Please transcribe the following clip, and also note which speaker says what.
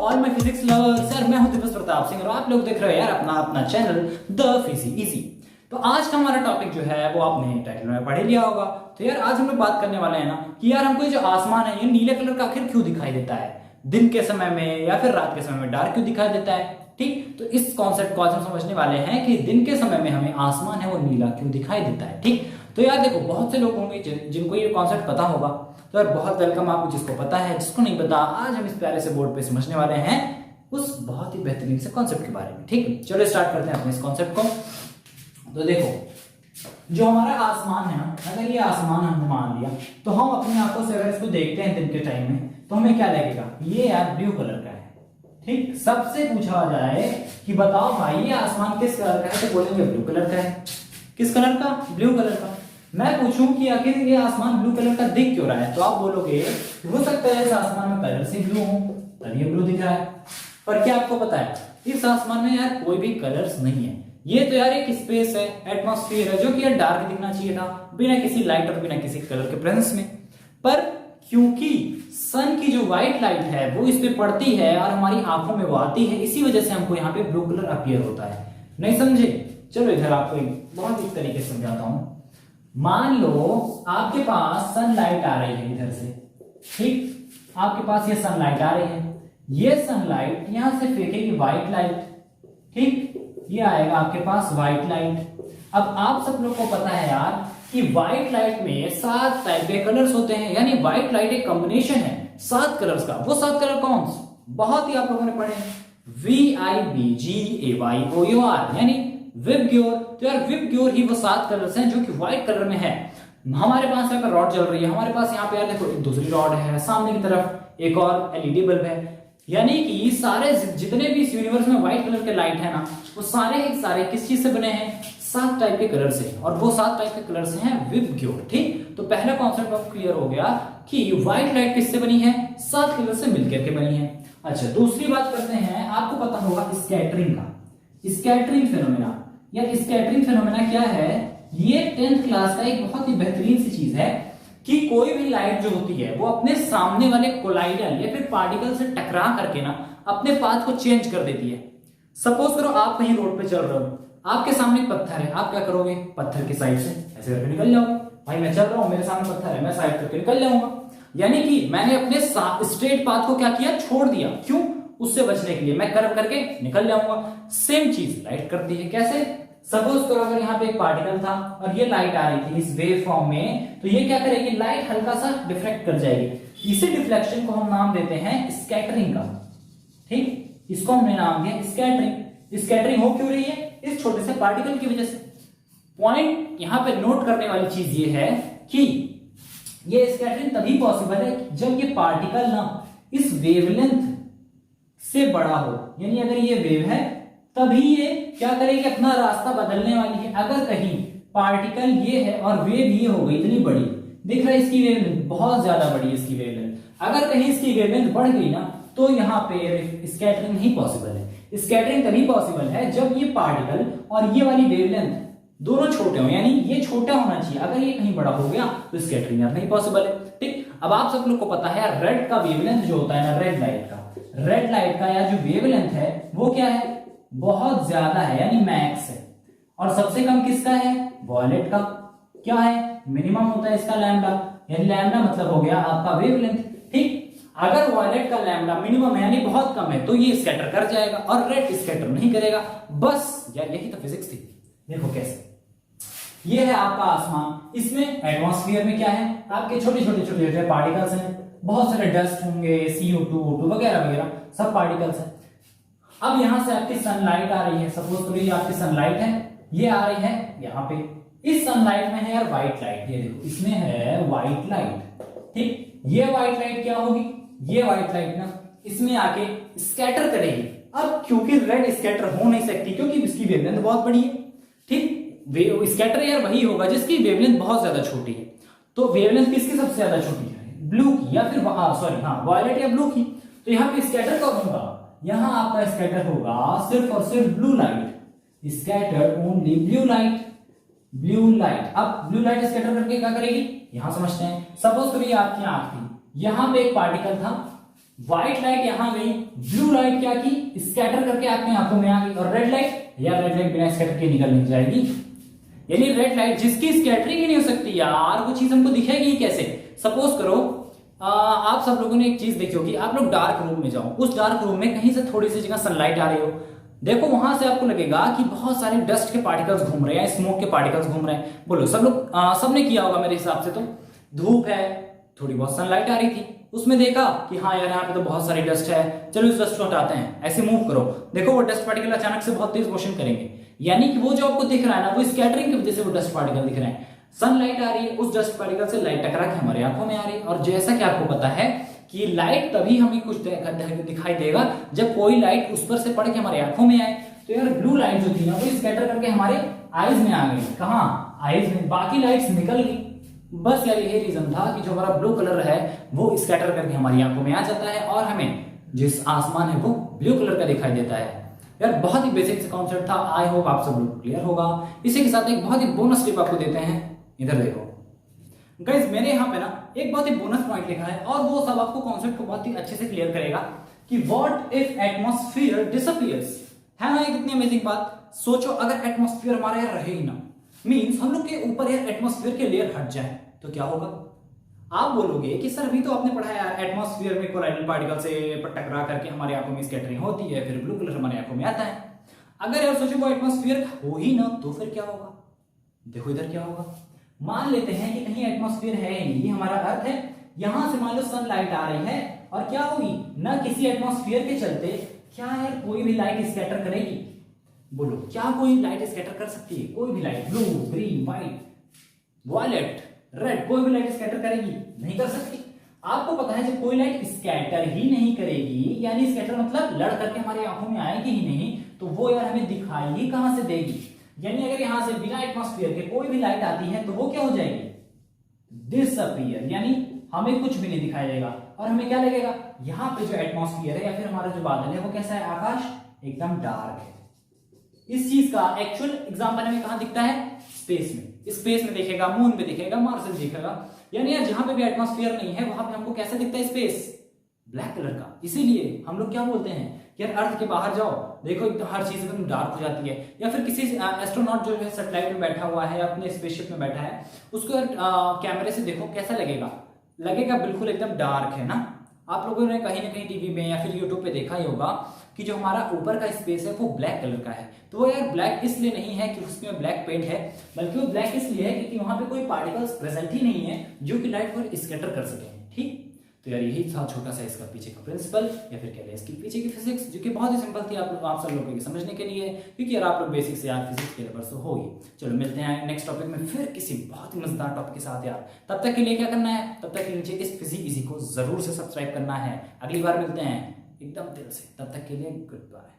Speaker 1: All my physics lovers, यार मैं हूं दिवस प्रताप सिंह और आप लोग देख रहे हो यार अपना अपना चैनल द फिजी इजी। तो आज का हमारा टॉपिक जो है वो आपने टाइटल में पढ़ लिया होगा। तो यार आज हम लोग बात करने वाले हैं ना कि यार हमको ये जो आसमान है ये नीले कलर का आखिर क्यों दिखाई देता है, दिन के समय में या फिर रात के समय में डार्क क्यों दिखाई देता है। ठीक, तो इस कॉन्सेप्ट को आज हम समझने वाले हैं कि दिन के समय में हमें आसमान है वो नीला क्यों दिखाई देता है। ठीक, तो यार देखो बहुत से लोग होंगे जिनको ये कॉन्सेप्ट पता होगा, तो यार बहुत वेलकम आपको। जिसको पता है, जिसको नहीं पता, आज हम इस प्यारे से बोर्ड पे समझने वाले हैं उस बहुत ही बेहतरीन से कॉन्सेप्ट के बारे में। ठीक, चलो स्टार्ट करते हैं अपने इस कॉन्सेप्ट को। तो देखो जो हमारा आसमान है ना, अगर ये आसमान हमने मान लिया तो हम अपनी आंखों से अगर इसको देखते हैं दिन के टाइम में तो हमें क्या लगेगा, ये यार ब्लू कलर का है। ठीक, सबसे पूछा जाए कि बताओ भाई ये आसमान किस कलर का है, तो बोलेंगे ब्लू कलर का है। किस कलर का? ब्लू कलर का। मैं पूछूं कि आखिर ये आसमान ब्लू कलर का दिख क्यों रहा है, तो आप बोलोगे हो सकता है इस आसमान में कलर से ब्लू हो तभी ये ब्लू दिख रहा है। पर क्या आपको पता है इस आसमान में यार कोई भी कलर्स नहीं है। ये तो यार एक स्पेस है, एटमॉस्फेयर है, जो कि यार डार्क दिखना चाहिए था बिना किसी लाइट और बिना किसी कलर के प्रेजेंस में। पर क्योंकि सन की जो व्हाइट लाइट है वो इस पे पड़ती है और हमारी आंखों में वो आती है, इसी वजह से हमको यहाँ पे ब्लू कलर अपीयर होता है। नहीं समझे? चलो इधर आपको बहुत ही तरीके से समझाता हूं। मान लो आपके पास सनलाइट आ रही है इधर से। ठीक, आपके पास ये सनलाइट आ रही है, ये सनलाइट यहां से फेंकेगी व्हाइट लाइट। ठीक, ये आएगा आपके पास व्हाइट लाइट। अब आप सब लोग को पता है यार कि व्हाइट लाइट में 7 टाइप के कलर्स होते हैं, यानी व्हाइट लाइट एक कॉम्बिनेशन है 7 कलर्स का। वो 7 कलर कौन से? बहुत ही आप लोगों ने पढ़े, VIBGAYOR यानी विबग्योर। तो यार विबग्योर ही वो 7 कलर्स हैं जो कि व्हाइट कलर में है। हमारे पास यहाँ पर रॉड जल रही है, हमारे पास यहाँ पे यार देखो एक दूसरी रॉड है, सामने की तरफ एक और एलईडी बल्ब है। यानी कि सारे जितने भी इस यूनिवर्स में व्हाइट कलर के लाइट है ना, वो सारे किस चीज से बने हैं? 7 टाइप के कलर से, और वो 7 टाइप के कलर से हैं विबग्योर। ठीक, तो पहला कॉन्सेप्ट आपको क्लियर हो गया कि व्हाइट लाइट किससे बनी है? 7 कलर से मिलकर के बनी है। अच्छा, दूसरी बात करते हैं, आपको पता होगा स्कैटरिंग का, स्कैटरिंग फिनोमेना। यार स्कैटरिंग फिनोमेना क्या है? ये 10th क्लास का एक बहुत ही बेहतरीन सी चीज है कि कोई भी लाइट जो होती है वो अपने सामने वाले कोलाइडल या फिर पार्टिकल से टकरा करके ना अपने पाथ को चेंज कर देती है। सपोज करो आप कहीं रोड पे चल रहे हो, आपके सामने एक पत्थर है, आप क्या करोगे? पत्थर की साइड से ऐसे करके निकल जाओगे। भाई मैं चल रहा हूं, मेरे सामने पत्थर है, मैं साइड करके निकल जाऊंगा। यानी कि मैंने अपने स्ट्रेट पाथ को क्या किया? छोड़ दिया। क्यों? उससे बचने के लिए मैं कर्व करके निकल जाऊंगा। सेम चीज लाइट करती है। कैसे? सपोज करो अगर यहाँ पे एक पार्टिकल था और ये लाइट आ रही थी इस वेव फॉर्म में, तो ये क्या करेगी? लाइट हल्का सा डिफ्रेक्ट कर जाएगी। इसी डिफ्लेक्शन को हम नाम देते हैं स्कैटरिंग का। ठीक, इसको हमने नाम दिया स्कैटरिंग। स्कैटरिंग हो क्यों रही है? इस छोटे से पार्टिकल की वजह से। पॉइंट यहां पे नोट करने वाली चीज ये है कि ये स्कैटरिंग तभी पॉसिबल है जब ये पार्टिकल ना इस वेवलेंथ से बड़ा हो। यानी अगर ये वेव है तभी ये क्या करेगी? अपना रास्ता बदलने वाली है। अगर कहीं पार्टिकल ये है और वेव ये हो गई इतनी बड़ी, दिख रहा है इसकी वेवलेंथ बहुत ज्यादा बड़ी है इसकी वेवलेंथ, अगर कहीं इसकी वेवलेंथ बढ़ गई ना तो यहाँ पे स्कैटरिंग नहीं पॉसिबल है। स्कैटरिंग तभी पॉसिबल है जब ये पार्टिकल और ये वाली वेवलेंथ दोनों छोटे हो, यानी ये छोटा होना चाहिए। अगर ये कहीं बड़ा हो गया तो स्कैटरिंग नहीं पॉसिबल है। ठीक, अब आप सब लोग को पता है रेड का वेवलेंथ जो होता है ना, रेड लाइट का या जो वेवलेंथ है वो क्या है? बहुत ज्यादा है, यानी मैक्स है। और सबसे कम किसका है? वॉयलेट का। क्या है? मिनिमम होता है इसका लैम्डा, यानी लैम्डा मतलब हो गया आपका वेवलेंथ। ठीक, अगर वॉयलेट का लैम्डा मिनिमम है यानी बहुत कम है तो ये स्कैटर कर जाएगा और रेड स्कैटर नहीं करेगा। बस यार यही तो फिजिक्स थी। देखो कैसे, ये है आपका आसमान, इसमें एटमॉस्फेयर में क्या है? आपके छोटे छोटे पार्टिकल्स हैं, बहुत सारे डस्ट होंगे, CO2 O2 वगैरह वगैरह सब पार्टिकल्स हैं। अब यहां से आपकी सनलाइट आ रही है, सपोज करो ये आपकी सनलाइट है, ये आ रही है यहाँ पे। इस सनलाइट में है यार व्हाइट लाइट, ये देखो इसमें है व्हाइट लाइट। ठीक, ये व्हाइट लाइट क्या होगी? ये व्हाइट लाइट ना इसमें आके स्कैटर करेगी। अब क्योंकि रेड स्कैटर हो नहीं सकती क्योंकि इसकी वेवलेंथ बहुत बड़ी है। ठीक, स्कैटर यार वही होगा जिसकी वेवलेंथ बहुत ज्यादा छोटी है। तो वेवलेंथ किसकी सबसे ज्यादा छोटी है? ब्लू की, या फिर वॉयलेट या ब्लू की। तो यहाँ पे स्कैटर कौन होगा? यहां आपका स्कैटर होगा सिर्फ और सिर्फ blue light. Scatter only blue light. अब ब्लू लाइट स्कैटर करके क्या करेगी? यहां समझते हैं। सपोज करिए आपकी आंख थी, यहां पे एक पार्टिकल था, व्हाइट लाइट यहां गई, ब्लू लाइट क्या की, स्कैटर करके आपकी आंखों में आ गई, और रेड लाइट, या रेड लाइट बिना स्कैटर के निकल नहीं जाएगी। यानी रेड लाइट जिसकी स्कैटरिंग ही नहीं हो सकती यार, वो चीज हमको दिखेगी कैसे। सपोज करो आप सब लोगों ने एक चीज देखी होगी, आप लोग डार्क रूम में जाओ, उस डार्क रूम में कहीं से थोड़ी सी जगह सनलाइट आ रही हो, देखो वहां से आपको लगेगा कि बहुत सारे डस्ट के पार्टिकल्स घूम रहे हैं, स्मोक के पार्टिकल्स घूम रहे हैं। बोलो सब लोग सबने किया होगा मेरे हिसाब से, तो धूप है, थोड़ी बहुत सनलाइट आ रही थी, उसमें देखा कि हाँ यार यहाँ पे तो बहुत सारी डस्ट है, चलो इस डस्ट को हटाते हैं, ऐसे मूव करो, देखो वो डस्ट पार्टिकल अचानक से बहुत तेज मोशन करेंगे, यानी कि वो जो आपको दिख रहा है ना, वो स्कैटरिंग की वजह से वो डस्ट पार्टिकल दिख रहे हैं। सनलाइट आ रही है, उस डस्ट पार्टिकल से लाइट टकरा के हमारी आंखों में आ रही है। और जैसा कि आपको पता है कि लाइट तभी हमें कुछ दिखाई देगा जब कोई लाइट उस पर से पड़ के हमारी आंखों में आए। तो यार ब्लू लाइट जो थी ना, वो स्कैटर करके हमारे आईज में आ गई। कहाँ? आईज में। बाकी लाइट्स निकल गई। बस यार यही रीजन था कि जो हमारा ब्लू कलर है वो स्कैटर करके हमारी आंखों में आ जाता है, और हमें जिस आसमान है वो ब्लू कलर का दिखाई देता है। यार बहुत ही बेसिक से कॉन्सेप्ट था, आई होप आप सब लोग क्लियर होगा। इसी के साथ एक बहुत ही बोनस टिप आपको देते हैं, इधर देखो गाइस, मैंने यहाँ पे ना एक बहुत ही बोनस पॉइंट लिखा है, और वो सब आपको कॉन्सेप्ट को बहुत ही अच्छे से क्लियर करेगा कि व्हाट इफ एटमॉस्फेयर डिसअपीयर्स। है ना, कितनी अमेजिंग बात। सोचो अगर एटमॉस्फेयर हमारा यार रहे ही ना, मींस हम लोग के ऊपर यार एटमॉस्फेयर के लेयर हट जाए तो क्या होगा। आप बोलोगे कि सर अभी तो आपने पढ़ा यार एटमॉस्फेयर में कोलाइडल पार्टिकल से टकरा करके हमारी आंखों में स्कैटरिंग होती है, फिर ब्लू कलर हमारी आंखों में आता है। अगर यार सोचो वो एटमॉस्फेयर हो ही ना, तो फिर क्या होगा। देखो इधर क्या होगा। मान लेते हैं कि कहीं एटमॉस्फेयर है ही नहीं, ये हमारा अर्थ है, यहां से मान लो सनलाइट आ रही है, और क्या होगी ना, किसी एटमॉस्फेयर के चलते क्या यार कोई भी लाइट स्कैटर करेगी। बोलो क्या कोई लाइट स्कैटर कर सकती है? कोई भी light, blue, green, white, violet, red, कोई भी लाइट स्कैटर करेगी? नहीं कर सकती। आपको पता है जब कोई लाइट स्कैटर ही नहीं करेगी, यानी स्कैटर मतलब लड़ करके हमारी आंखों में आएगी ही नहीं, तो वो यार हमें दिखाई ही कहां से देगी। यानी अगर यहां से बिना एटमॉस्फेयर के कोई भी लाइट आती है तो वो क्या हो जाएगी? डिसअपीयर, यानी हमें कुछ भी नहीं दिखाई देगा। और हमें क्या लगेगा, यहां पे जो एटमॉस्फेयर है या फिर हमारा जो बादल है वो कैसा है, आकाश एकदम डार्क है। इस चीज का एक्चुअल एग्जांपल हमें कहां दिखता है? स्पेस में। स्पेस में दिखेगा, मून पे दिखेगा, मार्स में दिखेगा। यानी यार जहां पे भी एटमॉस्फेयर नहीं है वहां पे हमको कैसा दिखता है स्पेस? ब्लैक कलर का। इसीलिए हम लोग क्या बोलते हैं कि यार अर्थ के बाहर जाओ, देखो एकदम हर चीज एकदम डार्क हो जाती है। या फिर किसी एस्ट्रोनॉट जो है सैटेलाइट में बैठा हुआ है या अपने स्पेसशिप में बैठा है, उसको कैमरे से देखो कैसा लगेगा, लगेगा बिल्कुल एकदम डार्क है ना। आप लोगों ने कहीं ना कहीं टीवी में या फिर यूट्यूब पे देखा ही होगा कि जो हमारा ऊपर का स्पेस है वो ब्लैक कलर का है। तो वो यार ब्लैक इसलिए नहीं है कि उसमें ब्लैक पेंट है, बल्कि वो ब्लैक इसलिए है क्योंकि वहां पे कोई पार्टिकल्स प्रेजेंट ही नहीं है जो कि लाइट को स्कैटर कर सके। ठीक, तो यार यही था छोटा सा इसका पीछे का प्रिंसिपल, या फिर कह लें इसकी पीछे की फिजिक्स, जो कि बहुत ही सिंपल थी आप सब लोगों के समझने के लिए, क्योंकि यार आप लोग बेसिक से यार फिजिक्स के लेवल से हो ही। चलो मिलते हैं नेक्स्ट टॉपिक में फिर किसी बहुत ही मजेदार टॉपिक के साथ यार। तब तक के लिए क्या करना है, तब तक के नीचे इस फिजिक इजी को जरूर से सब्सक्राइब करना है। अगली बार मिलते हैं एकदम दिल से, तब तक के लिए गुड बाय।